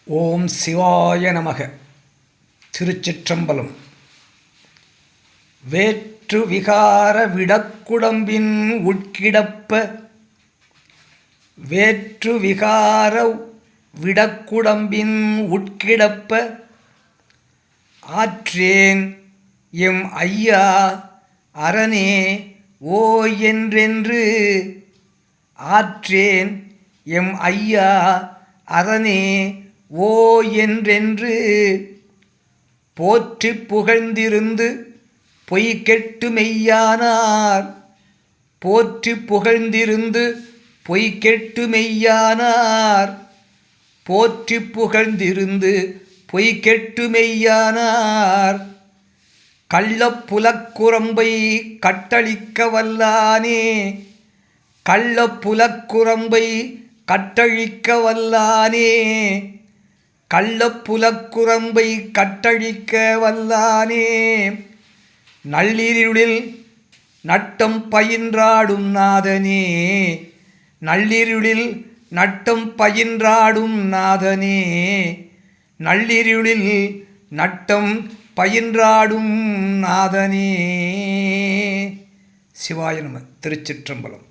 ஓம் சிவாய நமக. திருச்சிற்றம்பலம். வேற்று விகார விடக்குடம்பின் உட்கிடப்ப வேற்று விகார விடக்குடம்பின் உட்கிடப்ப ஆற்றேன் எம் ஐயா அரணே ஓ என்றென்று ஆற்றேன் எம் ஐயா அரணே ஓ என்றென்று போற்றி புகழ்ந்திருந்து பொய் கெட்டு மெய்யானார் போற்றி புகழ்ந்திருந்து பொய் கெட்டு மெய்யானார் போற்றி புகழ்ந்திருந்து பொய் கெட்டு மெய்யானார் கள்ளப்புலக்குரம்பை கட்டளிக்க வல்லானே கள்ளப்புலக்குரம்பை கட்டழிக்க வல்லானே கள்ளப்புலக்குரம்பை கட்டழிக்க வல்லானே நள்ளிருளில் நட்டம் பயின்றாடும் நாதனே நள்ளிருளில் நட்டம் பயின்றாடும் நாதனே நள்ளிருளில் நட்டம் பயின்றாடும் நாதனே. சிவாய நம. திருச்சிற்றம்பலம்.